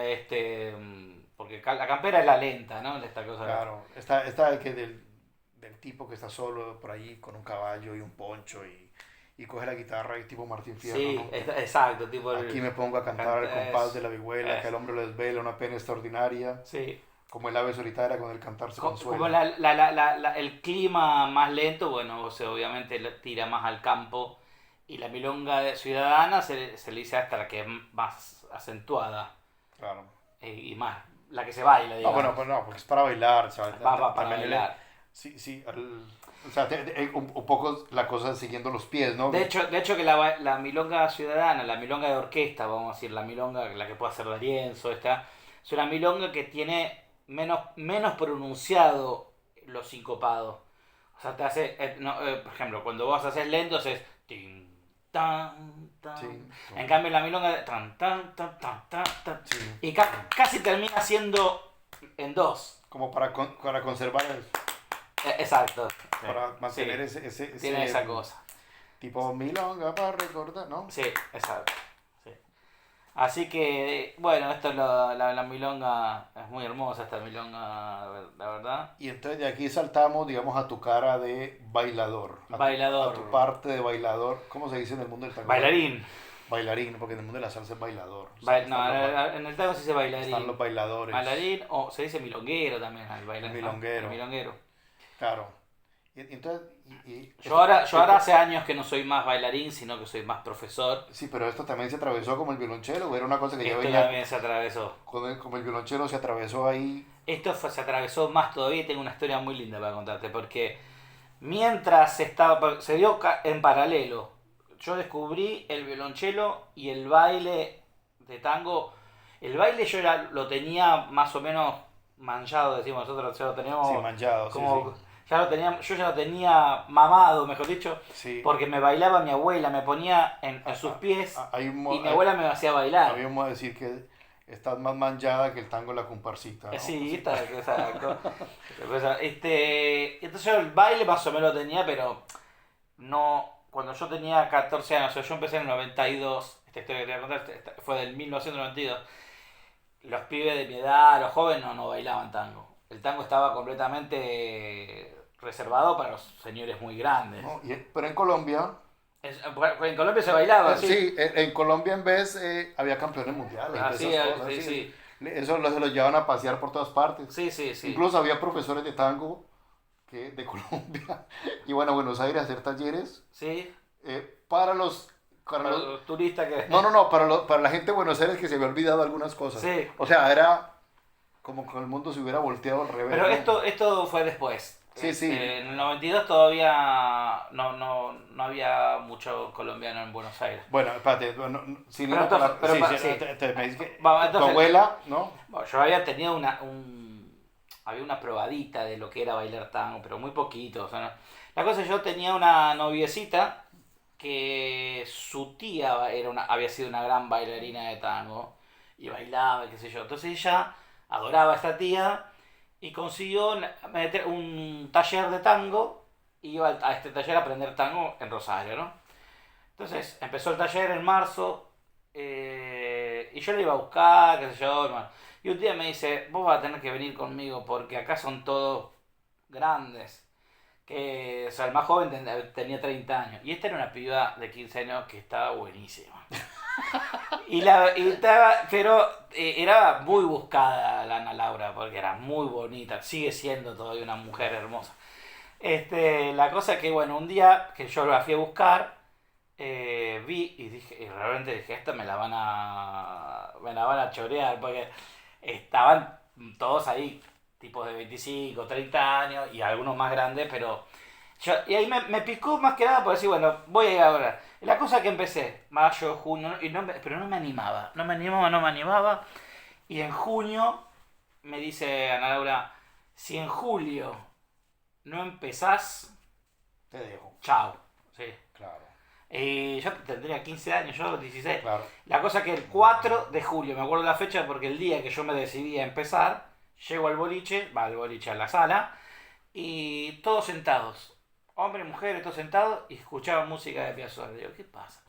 S2: porque la campera es la lenta, ¿no? Esta cosa.
S1: claro, esta que del tipo que está solo por ahí con un caballo y un poncho y coge la guitarra y tipo Martín Fierro,
S2: Sí,
S1: ¿no?
S2: exacto, tipo
S1: Aquí me pongo a cantar al compás de la vihuela, que
S2: es,
S1: al hombre le desvela una pena extraordinaria,
S2: sí.
S1: como el ave solitaria con el cantar se
S2: Como
S1: consuela.
S2: el clima más lento, bueno, o sea, obviamente tira más al campo. Y la milonga ciudadana se le dice hasta la que es más acentuada.
S1: Claro.
S2: Y más, la que se baila,
S1: No, bueno,
S2: digamos.
S1: pues no, porque es para bailar, ¿sabes?
S2: Va para
S1: También
S2: bailar.
S1: sí, sí, o sea, un poco la cosa siguiendo los pies, ¿no?
S2: De hecho que la milonga ciudadana, la milonga de orquesta, vamos a decir, la milonga, la que puede hacer D'Arienzo, es una milonga que tiene menos pronunciado los sincopados. O sea, te hace, por ejemplo, cuando vos haces lentos es tin, tan,
S1: Sí,
S2: tan. En cambio la milonga tan, tan, tan, tan, tan, tan.
S1: sí.
S2: Y casi termina siendo en dos.
S1: Como para conservar,
S2: Exacto.
S1: para mantener
S2: Sí,
S1: ese
S2: tiene esa cosa.
S1: tipo milonga para recordar, ¿no?
S2: Sí, exacto. Sí. Así que, bueno, esto es la milonga, es muy hermosa esta milonga, la verdad.
S1: Y entonces de aquí saltamos, digamos, a tu cara de bailador.
S2: Bailador.
S1: A tu parte de bailador. ¿Cómo se dice en el mundo del tango?
S2: Bailarín.
S1: Bailarín, porque en el mundo de la salsa es bailador. O sea,
S2: No, en el tango se dice bailarín.
S1: están los bailadores.
S2: Bailarín, o se dice milonguero también, el bailarín.
S1: El milonguero.
S2: El milonguero.
S1: Claro. Y entonces,
S2: Yo ahora hace años que no soy más bailarín, sino que soy más profesor.
S1: sí, pero esto también se atravesó como el violonchelo, o era una cosa que ya
S2: Esto
S1: venía,
S2: también se atravesó.
S1: como el violonchelo se atravesó ahí.
S2: Se atravesó más todavía y tengo una historia muy linda para contarte, porque mientras se dio en paralelo, yo descubrí el violonchelo y el baile de tango. El baile yo lo tenía más o menos manchado, decimos nosotros, ya lo teníamos
S1: Sí, manchado, sí,
S2: como...
S1: sí.
S2: Yo ya lo tenía mamado, mejor dicho,
S1: Sí.
S2: porque me bailaba mi abuela, me ponía en sus pies
S1: Hay un
S2: y mi abuela me hacía bailar.
S1: habíamos de decir que estás más manchada que el tango en la comparsita, ¿no?
S2: Sí, exacto. Entonces yo el baile más o menos lo tenía, pero no, cuando yo tenía 14 años, o sea, yo empecé en el 92, esta historia que te voy a contar fue del 1992, los pibes de mi edad, los jóvenes no bailaban tango. El tango estaba completamente reservado para los señores muy grandes.
S1: ¿No? Pero en Colombia,
S2: En Colombia se bailaba, sí.
S1: sí, en Colombia en vez había campeones mundiales, y
S2: Así,
S1: esas cosas,
S2: sí,
S1: sí.
S2: sí.
S1: Eso se los llevaban a pasear por todas partes.
S2: Sí, sí, sí.
S1: Incluso había profesores de tango de Colombia iban a Buenos Aires a hacer talleres
S2: Sí,
S1: para los... Para
S2: para
S1: los
S2: los turistas que...
S1: no, para la gente de Buenos Aires que se había olvidado algunas cosas.
S2: Sí.
S1: O sea, era como que el mundo se hubiera volteado al revés.
S2: Pero
S1: ¿no?
S2: esto fue después.
S1: Sí, sí.
S2: En el 92 todavía no había mucho colombiano en Buenos Aires.
S1: Bueno, espérate, sin
S2: Pero
S1: ir
S2: entonces-
S1: para-
S2: pero
S1: sí,
S2: para-
S1: sí,
S2: sí.
S1: me dices que
S2: Vamos,
S1: tu
S2: entonces-
S1: abuela, ¿no?
S2: Bueno, yo había tenido había una probadita de lo que era bailar tango, pero muy poquito. O sea, la cosa es que yo tenía una noviecita que su tía había sido una gran bailarina de tango y bailaba, qué sé yo. Entonces ella adoraba a esta tía y consiguió meter un taller de tango, y iba a este taller a aprender tango en Rosario, ¿no? Entonces empezó el taller en marzo, y yo le iba a buscar, qué sé yo, hermano. Y un día me dice, vos vas a tener que venir conmigo porque acá son todos grandes. Que, o sea, el más joven tenía 30 años. Y esta era una piba de 15 años que estaba buenísima. Pero era muy buscada la Ana Laura porque era muy bonita. Sigue siendo todavía una mujer hermosa. La cosa es que, bueno, un día que yo la fui a buscar, vi y dije, y realmente dije, esta me la van a chorear porque estaban todos ahí, tipos de 25, 30 años y algunos más grandes, pero y ahí me picó más que nada por decir, bueno, voy a ir ahora. La cosa que empecé, mayo, junio, y pero no me animaba, no me animaba. Y en junio me dice Ana Laura, si en julio no empezás,
S1: Te dejo.
S2: chao. Sí.
S1: Claro.
S2: Y yo tendría 15 años, yo 16.
S1: Claro.
S2: La cosa que el 4 de julio, me acuerdo la fecha porque el día que yo me decidí a empezar, llego al boliche, a la sala, y todos sentados, hombres, mujeres, todos sentados, y escuchaban música de Piazzolla. Digo, ¿qué pasa?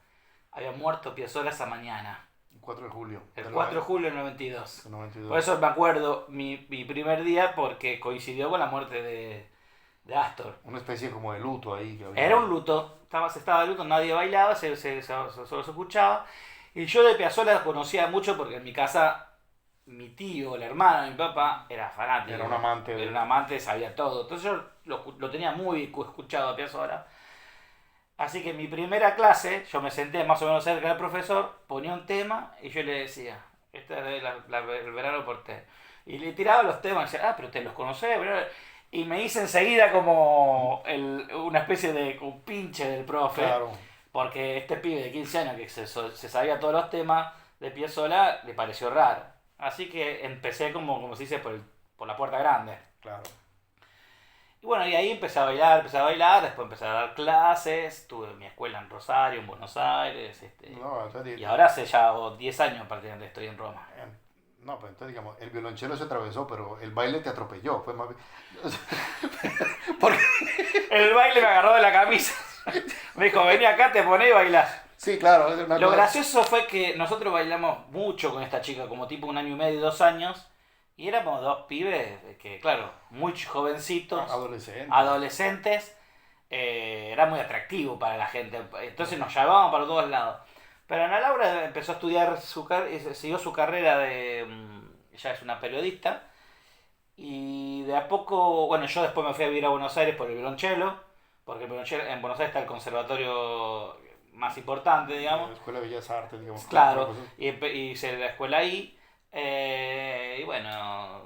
S2: Había muerto Piazzolla esa mañana,
S1: El 4 de julio.
S2: el 4 de julio del 92.
S1: del 92.
S2: Por eso me acuerdo mi primer día, porque coincidió con la muerte de Astor.
S1: Una especie como de luto ahí. Que había.
S2: Era un luto, se estaba de luto, nadie bailaba, solo se escuchaba. Y yo de Piazzolla conocía mucho porque en mi casa mi tío, el hermano de mi papá, era fanático.
S1: Era un amante.
S2: Era un amante, sabía todo. Entonces yo lo tenía muy escuchado a Piazzolla. Así que en mi primera clase, yo me senté más o menos cerca del profesor, ponía un tema y yo le decía, este es el verano porteño. Y le tiraba los temas y decía, pero te los conocés, y me hice enseguida como una especie de un pinche del profe.
S1: Claro.
S2: Porque este pibe de 15 años que se sabía todos los temas de Piazzolla le pareció raro. Así que empecé como se dice, por la puerta grande.
S1: Claro.
S2: Y bueno, y ahí empecé a bailar, después empecé a dar clases, tuve mi escuela en Rosario, en Buenos Aires,
S1: No, entonces,
S2: y ahora hace ya 10 años prácticamente estoy en Roma.
S1: No, pues entonces digamos, el violonchelo se atravesó, pero el baile te atropelló. Fue más porque
S2: El baile me agarró de la camisa. Me dijo, vení acá, te ponés y bailás.
S1: sí, claro. Es una
S2: Lo
S1: cosa-
S2: gracioso fue que nosotros bailamos mucho con esta chica, como tipo 1 año y medio, 2 años, y éramos dos pibes que, claro, muy jovencitos,
S1: Adolescente.
S2: adolescentes, era muy atractivo para la gente, entonces nos llevaban para todos lados. Pero Ana Laura empezó a estudiar, siguió su carrera ella es una periodista, y de a poco, bueno, yo después me fui a vivir a Buenos Aires por el violonchelo, porque en Buenos Aires está el conservatorio más importante, digamos.
S1: La Escuela de Bellas Artes, digamos.
S2: Claro, y hice la escuela ahí, y bueno,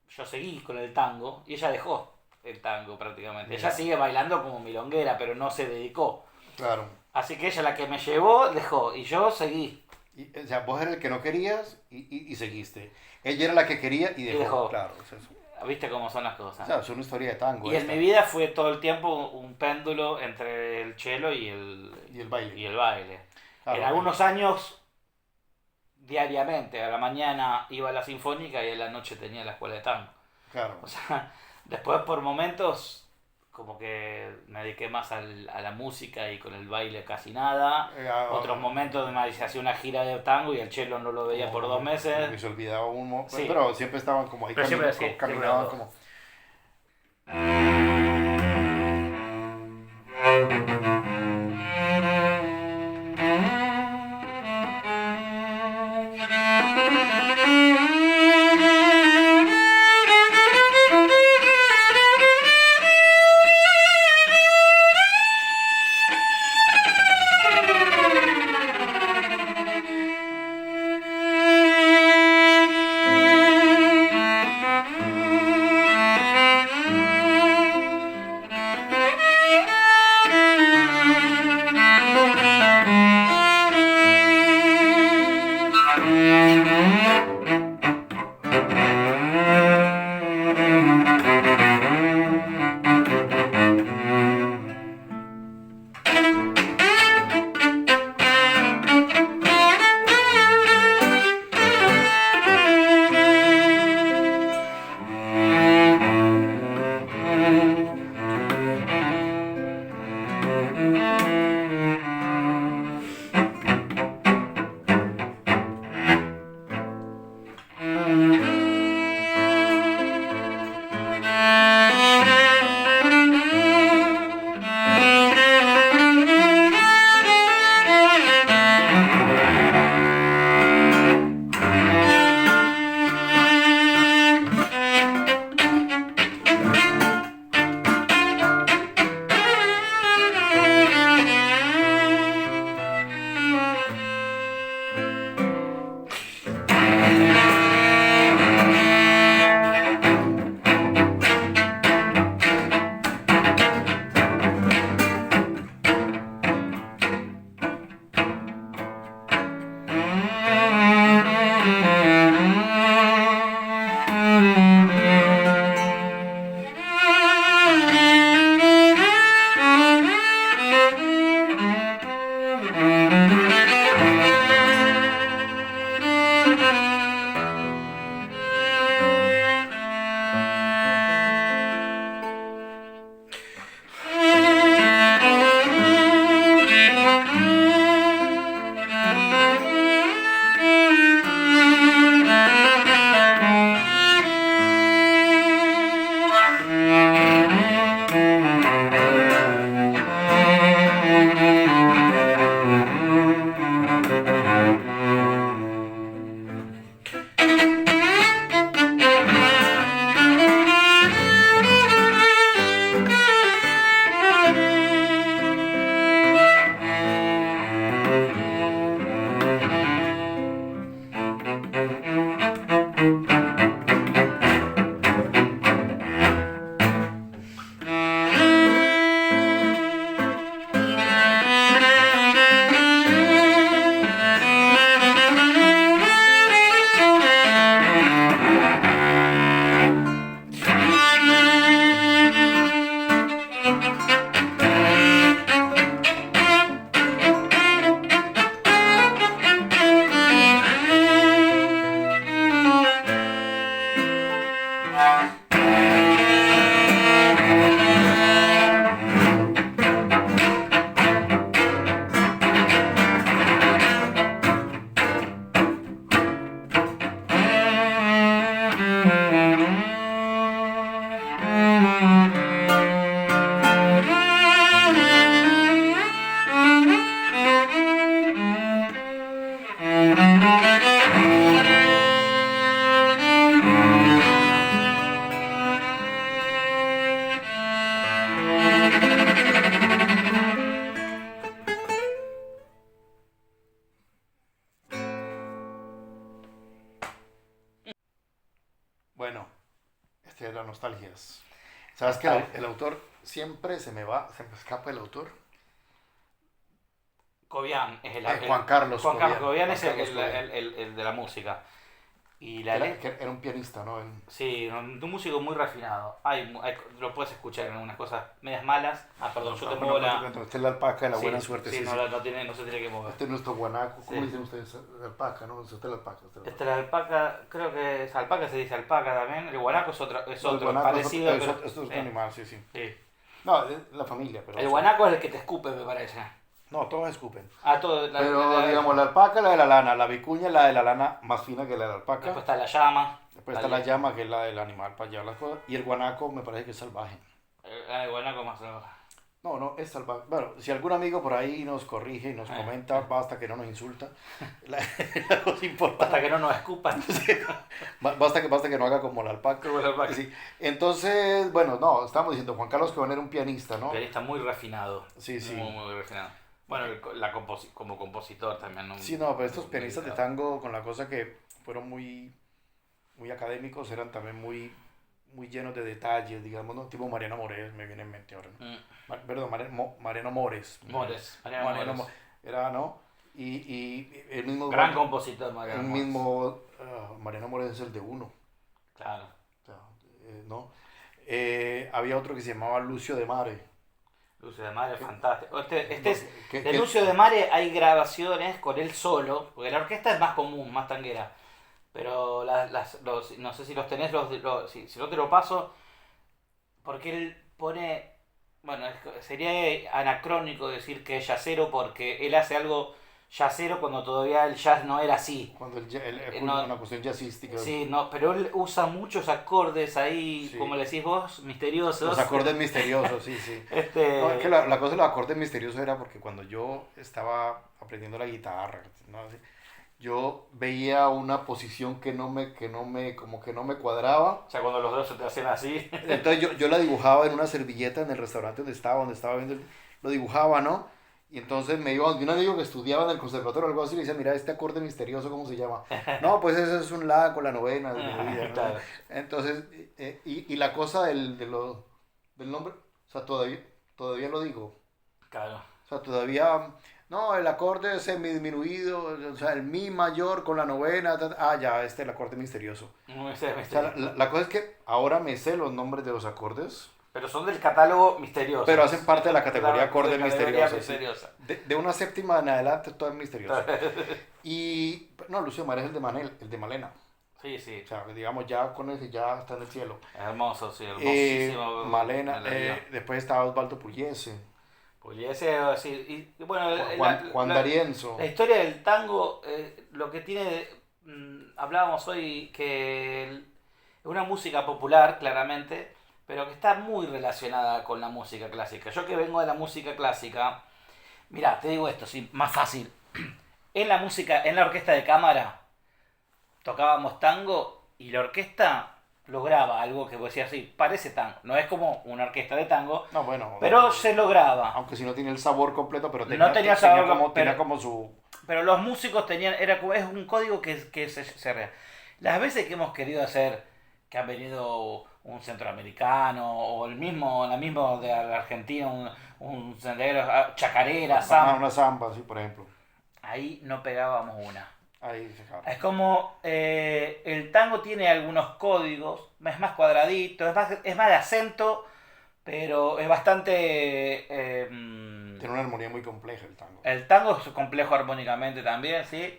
S2: yo seguí con el tango, y ella dejó el tango prácticamente.
S1: Mira.
S2: Ella sigue bailando como milonguera, pero no se dedicó.
S1: Claro.
S2: Así que ella, la que me llevó, dejó, y yo seguí.
S1: O sea, vos eras el que no querías y seguiste. Ella era la que quería y dejó.
S2: dejó.
S1: Claro, es eso.
S2: ¿Viste cómo son las cosas?
S1: O sea, es una historia de tango.
S2: Y en
S1: esta.
S2: mi vida fue todo el tiempo un péndulo entre el cello
S1: Y el baile.
S2: y el baile.
S1: Claro,
S2: En algunos años, diariamente, a la mañana iba a la sinfónica y a la noche tenía la escuela de tango.
S1: Claro.
S2: O sea, después por momentos como que me dediqué más a la música y con el baile casi nada. Otros momentos me hacía una gira de tango y el cello no lo veía por 2
S1: Como que
S2: meses.
S1: se olvidaba uno.
S2: Sí.
S1: Pero siempre estaban como ahí.
S2: Pero siempre sí,
S1: caminaban
S2: siempre
S1: como. Bueno, este de las nostalgias. ¿Sabes que el autor siempre se me escapa el autor?
S2: Cobian es
S1: Juan Carlos
S2: Juan Carlos
S1: Cobian.
S2: Cobian es
S1: Juan Carlos Cobian.
S2: el de la música. Y
S1: Que era un pianista, ¿no?
S2: sí, un músico muy refinado. Lo puedes escuchar en algunas cosas medias malas. Ah, perdón, yo te muevo la...
S1: Esta es la alpaca de la
S2: Sí,
S1: buena suerte.
S2: sí,
S1: Sí,
S2: no,
S1: sí.
S2: no se tiene que mover.
S1: Este es nuestro guanaco. ¿Cómo
S2: Sí.
S1: dicen ustedes? Alpaca, ¿no? Esta es la alpaca. Esta es la
S2: Esta es la alpaca, creo que es alpaca, se dice alpaca también. El guanaco es
S1: No, el
S2: otro
S1: guanaco
S2: parecido,
S1: es
S2: pero...
S1: otro, es otro animal, sí, sí.
S2: sí.
S1: No, es la familia, pero...
S2: El guanaco es el que te escupe, me parece.
S1: No, todos escupen.
S2: Ah, todo.
S1: Pero, digamos, la alpaca es la de la lana, la vicuña es la de la lana más fina que la de la alpaca.
S2: Después está la llama.
S1: Después está la llama, que es la del animal para llevar las cosas. Y el guanaco me parece que es salvaje.
S2: El guanaco más...
S1: No, no, es salvaje. Bueno, si algún amigo por ahí nos corrige y nos comenta, basta que no nos insulta. La cosa importante.
S2: Hasta que no nos escupan.
S1: Basta que no haga como la alpaca.
S2: Como la alpaca.
S1: Sí. Entonces, bueno, no, estábamos diciendo, Juan Carlos Cobian era un pianista, ¿no?
S2: Pianista muy refinado.
S1: Sí, sí.
S2: Muy refinado. Bueno, como compositor también. ¿No?
S1: Sí, no, pero estos pianistas de tango, con la cosa que fueron muy, muy académicos, eran también muy, muy llenos de detalles, digamos, ¿no? Tipo Mariano Mores, me viene en mente ahora, ¿no? Perdón, Mariano Mores.
S2: Mariano Mores.
S1: Era, ¿no? Y el mismo...
S2: Gran compositor, Mariano
S1: El
S2: Mores.
S1: mismo... Mariano Mores es el de uno.
S2: Claro.
S1: O sea, ¿no? Había otro que se llamaba Lucio de Mare.
S2: Lucio de Mare, fantástico. De
S1: Que-
S2: Lucio de Mare hay grabaciones con él solo, porque la orquesta es más común, más tanguera. Pero no sé si los tenés, si no te lo paso, porque él pone, bueno, sería anacrónico decir que es jazzero, porque él hace algo jazzero cuando todavía el jazz no era así.
S1: Cuando
S2: No,
S1: una cuestión jazzística.
S2: sí, no, pero él usa muchos acordes ahí,
S1: Sí.
S2: como le decís vos, misteriosos.
S1: Los acordes misteriosos, sí, sí. No, es que la cosa de los acordes misteriosos era porque cuando yo estaba aprendiendo la guitarra, ¿no? Así, yo veía una posición como que no me cuadraba.
S2: O sea, cuando los dedos se te hacen así.
S1: Entonces yo la dibujaba en una servilleta en el restaurante donde estaba viendo, lo dibujaba, ¿no? Y entonces me iba donde un amigo que estudiaba en el conservatorio o algo así y le decía, mira, este acorde misterioso, ¿cómo se llama? No, pues ese es un la con la novena disminuida, ¿no?
S2: Claro.
S1: Entonces, y la cosa del nombre, o sea, todavía lo digo.
S2: Claro.
S1: O sea, todavía, no, el acorde semidisminuido, o sea, el mi mayor con la novena, ya, este es el acorde misterioso.
S2: No sé,
S1: O sea, la cosa es que ahora me sé los nombres de los acordes,
S2: pero son del catálogo misterioso.
S1: pero hacen parte de la categoría
S2: La
S1: acordes
S2: categoría
S1: misteriosos. ¿Sí?
S2: misteriosa.
S1: De una séptima en adelante todo es misterioso. Y, no, Lucio Mare es el de Malena.
S2: Sí, sí.
S1: O sea, digamos, ya con ese ya está en el cielo.
S2: Hermoso, sí, hermosísimo.
S1: Malena,
S2: melodía.
S1: después estaba Osvaldo Pugliese,
S2: Pugliese, sí. Y bueno,
S1: Juan D'Arienzo.
S2: la historia del tango, lo que tiene, hablábamos hoy, que es una música popular, claramente, pero que está muy relacionada con la música clásica. Yo que vengo de la música clásica, mirá, te digo esto, sí, más fácil. En la orquesta de cámara, tocábamos tango y la orquesta lograba algo que vos decías así, parece tango. No es como una orquesta de tango,
S1: No, bueno,
S2: pero se lograba.
S1: aunque si no tiene el sabor completo, pero
S2: No tenía sabor,
S1: tenía
S2: pero-
S1: como su...
S2: Pero los músicos tenían, es un código que se las veces que hemos querido hacer, que han venido un centroamericano o la misma de la Argentina, un sendero, chacarera, samba,
S1: Una samba, sí, por ejemplo.
S2: ahí no pegábamos una.
S1: Ahí, fijaros.
S2: Es como el tango tiene algunos códigos, es más cuadradito, es más de acento, pero es bastante...
S1: Tiene una armonía muy compleja el tango.
S2: el tango es complejo armónicamente también, ¿sí?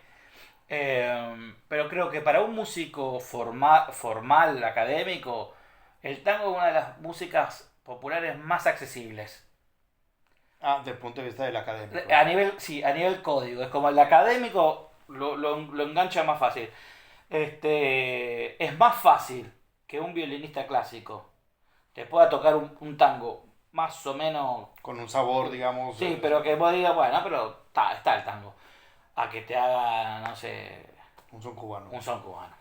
S2: Pero creo que para un músico formal, académico, el tango es una de las músicas populares más accesibles.
S1: Desde el punto de vista del académico.
S2: A nivel código. Es como el académico lo engancha más fácil. Es más fácil que un violinista clásico te pueda tocar un tango más o menos.
S1: Con un sabor, digamos...
S2: Sí, pero que vos digas, bueno, pero está el tango. a que te haga, no sé,
S1: Un son cubano.
S2: un son cubano.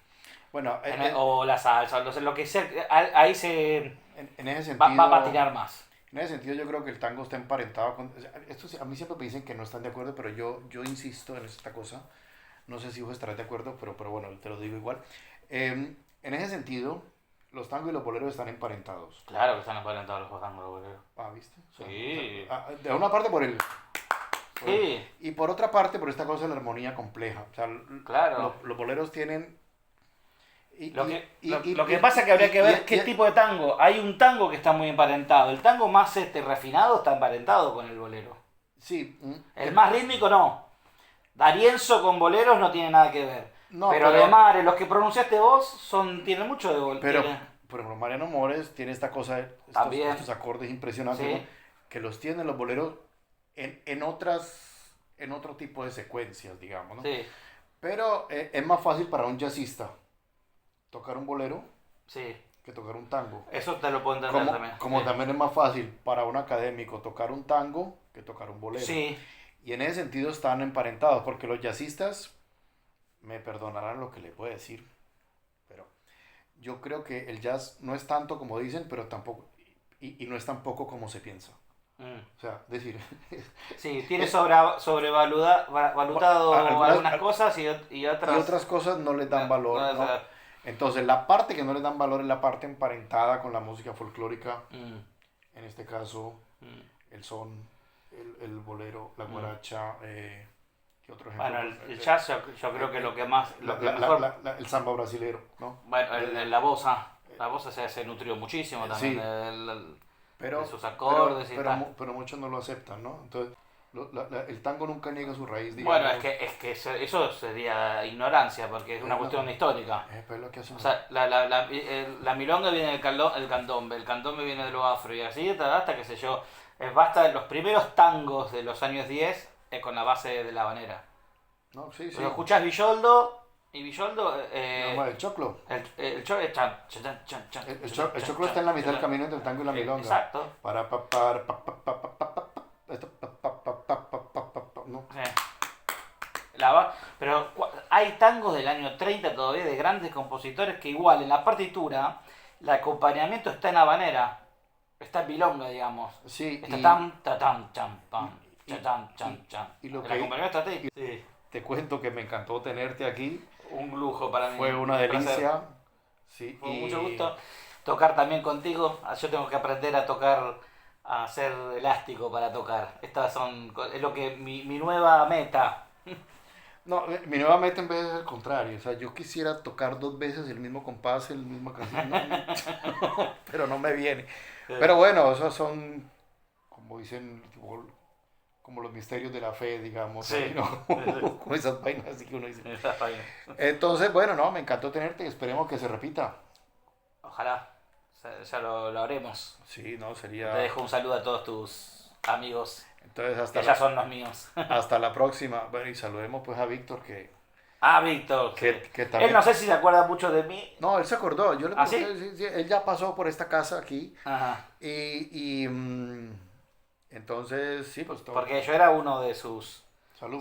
S1: Bueno,
S2: O la salsa, o lo que sea, ahí se
S1: en ese
S2: va
S1: sentido...
S2: a patinar más.
S1: En ese sentido yo creo que el tango está emparentado con... o sea, esto a mí siempre me dicen que no están de acuerdo, pero yo insisto en esta cosa. No sé si vos estarás de acuerdo, pero bueno, te lo digo igual. En ese sentido, los tangos y los boleros están emparentados.
S2: Claro que están emparentados los tangos, boleros.
S1: Ah, ¿viste?
S2: Sí.
S1: De una parte por
S2: Sí.
S1: y por otra parte por esta cosa de la armonía compleja. O sea,
S2: Claro.
S1: los boleros tienen...
S2: Lo que pasa es que habría que ver qué tipo de tango. Hay un tango que está muy emparentado. El tango más refinado está emparentado con el bolero.
S1: Sí.
S2: El más rítmico no. D'Arienzo con boleros no tiene nada que ver.
S1: No,
S2: pero de Mare, los que pronunciaste vos, tienen mucho de bolero.
S1: Pero Mariano Mores tiene esta cosa, estos acordes impresionantes,
S2: sí.
S1: ¿no? Que los tienen los boleros en otro tipo de secuencias, digamos, ¿no?
S2: Sí.
S1: Pero es más fácil para un jazzista tocar un bolero
S2: sí.
S1: que tocar un tango.
S2: Eso te lo puedo entender también.
S1: Como
S2: sí.
S1: también es más fácil para un académico tocar un tango que tocar un bolero.
S2: Sí.
S1: Y en ese sentido están emparentados, porque los jazzistas, me perdonarán lo que les voy a decir, pero yo creo que el jazz no es tanto como dicen, pero tampoco, y no es tampoco como se piensa. O sea, decir...
S2: Sí, tiene sobrevalutado algunas cosas y otras...
S1: Y otras cosas no les dan valor, ¿no? Entonces, la parte que no les dan valor es la parte emparentada con la música folclórica, en este caso, el son, el bolero, la guaracha, ¿qué otro ejemplo?
S2: Bueno, el jazz yo creo que lo que más...
S1: el samba brasilero, ¿no?
S2: Bueno, la bossa se nutrió muchísimo también de sus acordes y tal.
S1: Pero muchos no lo aceptan, ¿no? Entonces, el tango nunca niega su raíz, digamos.
S2: Bueno, es que eso sería ignorancia, porque es una cuestión histórica.
S1: Pues lo que hacen.
S2: O sea, la milonga viene del candombe, el candombe viene de lo afro y así hasta qué sé yo. Basta los primeros tangos de los años 10 con la base de la habanera.
S1: No, sí.
S2: Cuando escuchás Villoldo, y Villoldo...
S1: el choclo.
S2: El choclo
S1: está en la mitad del camino entre el tango y la milonga.
S2: Exacto.
S1: ¿no?
S2: Pero hay tangos del año 30 todavía de grandes compositores que igual en la partitura el acompañamiento está en habanera, está en milonga, digamos.
S1: Sí.
S2: Está tan, chan, pam, chan.
S1: Y lo
S2: el
S1: que
S2: acompañamiento está ahí. Sí.
S1: Te cuento que me encantó tenerte aquí.
S2: Un lujo para mí.
S1: Fue una delicia. Sí,
S2: fue mucho gusto tocar también contigo. Yo tengo que aprender a tocar, a ser elástico para tocar. Es lo que mi nueva meta.
S1: No, mi nueva meta en vez es el contrario. O sea, yo quisiera tocar 2 veces el mismo compás, el mismo canción. Pero no me viene. Pero bueno, esos son, como dicen, como los misterios de la fe, digamos.
S2: Sí.
S1: ¿No? Como esas vainas así que uno dice. Entonces, bueno, no, me encantó tenerte y esperemos que se repita.
S2: Ojalá. Ya lo haremos.
S1: Sí, no, sería...
S2: Te dejo un saludo a todos tus amigos.
S1: Entonces,
S2: que ya son los míos.
S1: Hasta la próxima. Bueno, y saludemos pues a Víctor que...
S2: Víctor.
S1: Que también...
S2: Él no sé si se acuerda mucho de mí.
S1: No, él se acordó. Yo le
S2: ¿Sí?
S1: Sí, él ya pasó por esta casa aquí.
S2: Ajá.
S1: Entonces, sí, pues todo.
S2: Porque yo era uno de sus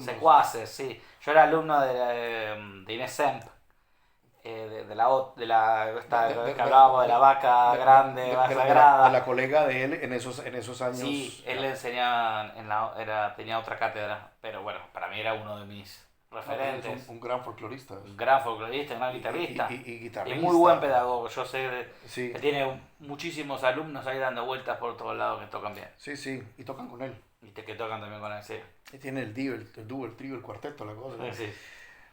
S2: secuaces, sí. Yo era alumno de Inés Semp. Que hablábamos de la vaca grande, vaca sagrada.
S1: De la colega de él en esos años.
S2: Sí, él enseñaba, tenía otra cátedra, pero bueno, para mí era uno de mis referentes.
S1: Un gran folclorista.
S2: Un gran folclorista, un gran guitarrista.
S1: Y guitarrista.
S2: Y muy buen pedagogo. Yo sé
S1: sí.
S2: que tiene muchísimos alumnos ahí dando vueltas por todos lados que tocan bien.
S1: Sí, y tocan con él.
S2: Y que tocan también con él, sí.
S1: Y tiene el dúo, el trío, el cuarteto, la cosa.
S2: Sí.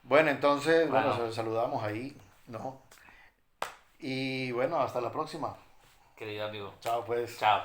S1: Bueno, entonces, bueno, saludamos ahí, ¿no? Y bueno, hasta la próxima.
S2: Querido amigo.
S1: Chao, pues.
S2: Chao.